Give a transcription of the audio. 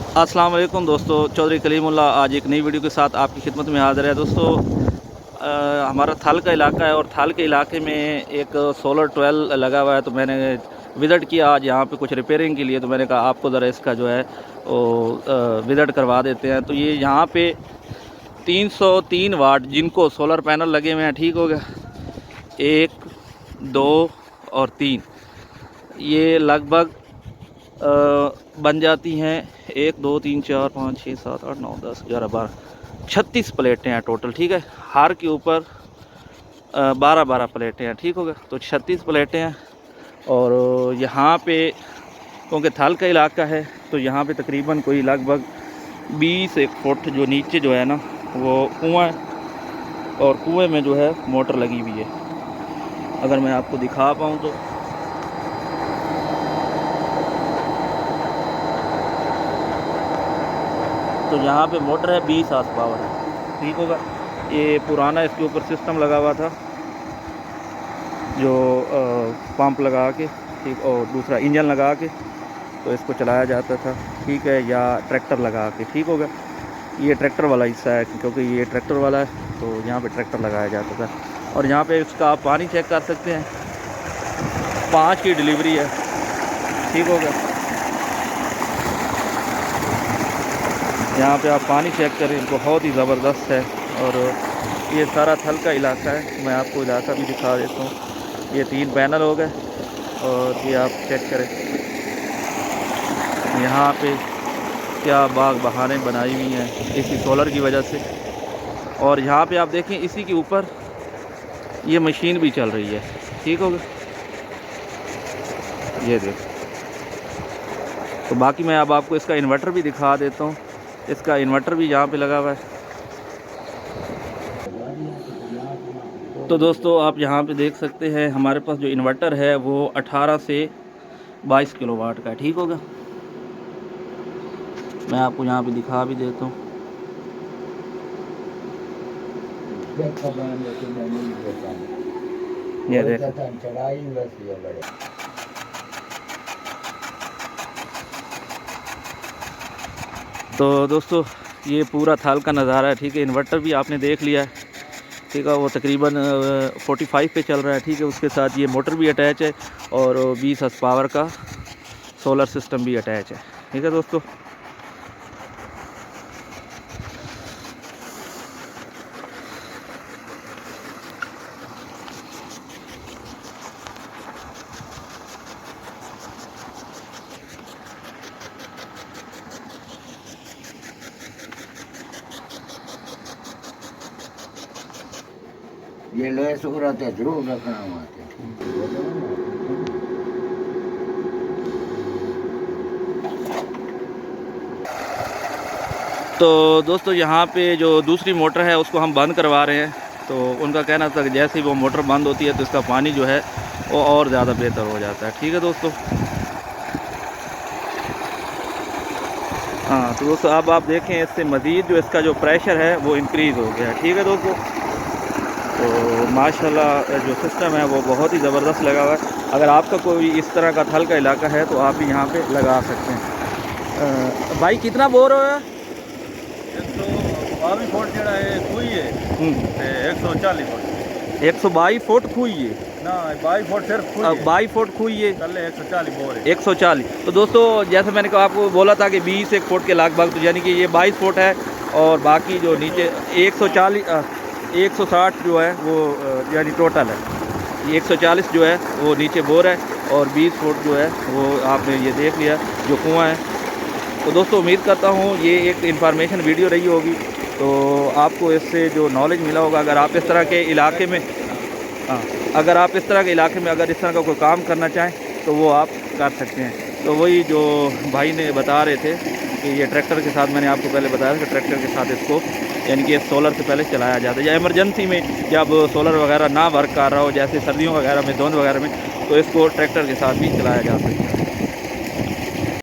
अस्सलाम वालेकुम दोस्तों, चौधरी कलीमुल्लाह आज एक नई वीडियो के साथ आपकी खिदमत में हाज़िर है। दोस्तों हमारा थाल का इलाका है और थाल के इलाके में एक सोलर 12 लगा हुआ है, तो मैंने विज़िट किया आज यहाँ पे कुछ रिपेयरिंग के लिए। तो मैंने कहा आपको ज़रा इसका जो है वो विज़िट करवा देते हैं। तो ये यहाँ पे 303 वाट जिनको सोलर पैनल लगे हुए हैं, ठीक हो गया, 1, 2 और 3, ये लगभग बन जाती हैं 1, 2, 3, 4, 5, 6, 7, 8, 9, 10, 11, 12, 36 प्लेटें हैं टोटल, ठीक है। हार के ऊपर 12-12 प्लेटें हैं, ठीक हो गया, तो 36 प्लेटें हैं। और यहाँ पे क्योंकि थाल का इलाका है तो यहाँ पे तकरीबन कोई लगभग 20-1 फुट जो नीचे जो है ना वो कुआं है, और कुएं में जो है मोटर लगी हुई है। अगर मैं आपको दिखा पाऊँ तो यहाँ पे मोटर है 20 हार्स पावर है, ठीक होगा। ये पुराना इसके ऊपर सिस्टम लगा हुआ था जो पंप लगा के, ठीक, और दूसरा इंजन लगा के तो इसको चलाया जाता था, ठीक है, या ट्रैक्टर लगा के, ठीक होगा। ये ट्रैक्टर वाला हिस्सा है क्योंकि ये ट्रैक्टर वाला है, तो यहाँ पे ट्रैक्टर लगाया जाता था। और यहाँ पे इसका आप पानी चेक कर सकते हैं, 5 की डिलीवरी है, ठीक होगा। यहाँ पे आप पानी चेक करें, बहुत ही ज़बरदस्त है। और ये सारा थल का इलाका है, मैं आपको इलाका भी दिखा देता हूँ। ये 3 पैनल हो गए और ये आप चेक करें यहाँ पे क्या बाग बहारें बनाई हुई हैं इसी सोलर की वजह से। और यहाँ पे आप देखें इसी के ऊपर ये मशीन भी चल रही है, ठीक होगा, ये देख। तो बाकी मैं अब आपको इसका इन्वर्टर भी दिखा देता हूँ। इसका इन्वर्टर भी यहाँ पे लगा हुआ है। तो दोस्तों आप यहाँ पे देख सकते हैं हमारे पास जो इन्वर्टर है वो 18 से 22 किलोवाट का है, ठीक होगा। मैं आपको यहाँ पे दिखा भी देता हूँ। ये देख, तो दोस्तों ये पूरा थाल का नज़ारा है, ठीक है। इन्वर्टर भी आपने देख लिया है, ठीक है, वो तकरीबन 45 पे चल रहा है, ठीक है। उसके साथ ये मोटर भी अटैच है और 20 हॉर्स पावर का सोलर सिस्टम भी अटैच है, ठीक है दोस्तों। ये लोहे सूरत है, जरूर रखना वहाँ पे। तो दोस्तों यहाँ पे जो दूसरी मोटर है उसको हम बंद करवा रहे हैं। तो उनका कहना था कि जैसे ही वो मोटर बंद होती है तो इसका पानी जो है वो और ज़्यादा बेहतर हो जाता है, ठीक है दोस्तों। हाँ तो दोस्तों अब आप देखें इससे मज़ीद जो इसका जो प्रेशर है वो इंक्रीज़ हो गया, ठीक है दोस्तों। तो माशाल्लाह जो सिस्टम है वो बहुत ही ज़बरदस्त लगा हुआ है। अगर आपका कोई इस तरह का थल का इलाका है तो आप भी यहाँ पे लगा सकते हैं। भाई कितना बोर हो है? 122 फुट जड़ा है खुई है ते 140 फुट 122 फुट खुई है ना 22 फुट सिर्फ खुई है 22 फुट खुई है, कल 140 बोर है 140। तो दोस्तों जैसे मैंने कहा आपको बोला था कि 20-1 फुट के लगभग, तो यानी कि ये 22 फुट है और बाकी जो नीचे 140 160 जो है वो यानी टोटल है। ये 140 जो है वो नीचे बोर है और 20 फुट जो है वो आपने ये देख लिया जो कुआं है। तो दोस्तों उम्मीद करता हूँ ये एक इन्फॉर्मेशन वीडियो रही होगी, तो आपको इससे जो नॉलेज मिला होगा। अगर आप इस तरह के इलाके में अगर आप इस तरह के इलाके में अगर इस तरह का कोई काम करना चाहें तो वो आप कर सकते हैं। तो वही जो भाई ने बता रहे थे कि ये ट्रैक्टर के साथ, मैंने आपको पहले बताया था कि ट्रैक्टर के साथ इसको यानी कि सोलर से पहले चलाया जाता है, या इमरजेंसी में जब सोलर वगैरह ना वर्क कर रहा हो, जैसे सर्दियों वगैरह में, धुंध वगैरह में, तो इसको ट्रैक्टर के साथ भी चलाया जा सकता है।